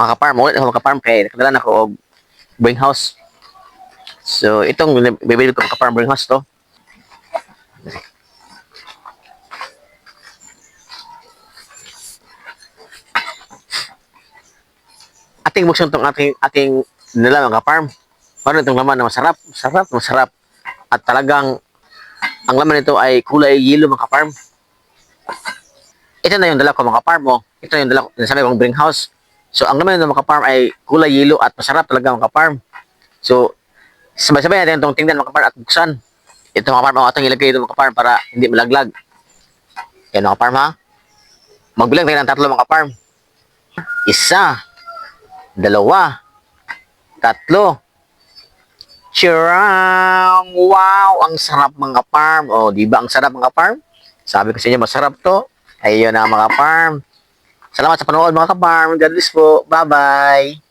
mga ka-farm, ulit ako mga ka-farm kay nakadala na ko og bring house. So itong bibili ko ka-farm bring house to. Ating buksan tong ating nila mga ka-farm. Para itong laman na masarap. At talagang ang laman nito ay kulay yellow mga ka-farm. Ito na yung dala ko mga ka-farm mo. Ito yung dala ko, nasabi kong bring house. So ang laman nito mga ka-farm ay kulay yellow at masarap talaga mga ka-farm. So sabay-sabay natin itong tingnan mga ka-farm at buksan. Ito mga ka-farm, atong ilagay ito mga ka-farm para hindi malaglag. Yan mga ka-farm ha. Magbilang tayo ng 3 mga ka-farm. 1, 2, 3. Charam! Wow! Ang sarap mga farm. O, di ba ang sarap mga farm? Sabi ko sa inyo, masarap to. Ayun na mga farm. Salamat sa panood mga ka-farm. God bless po. Bye-bye.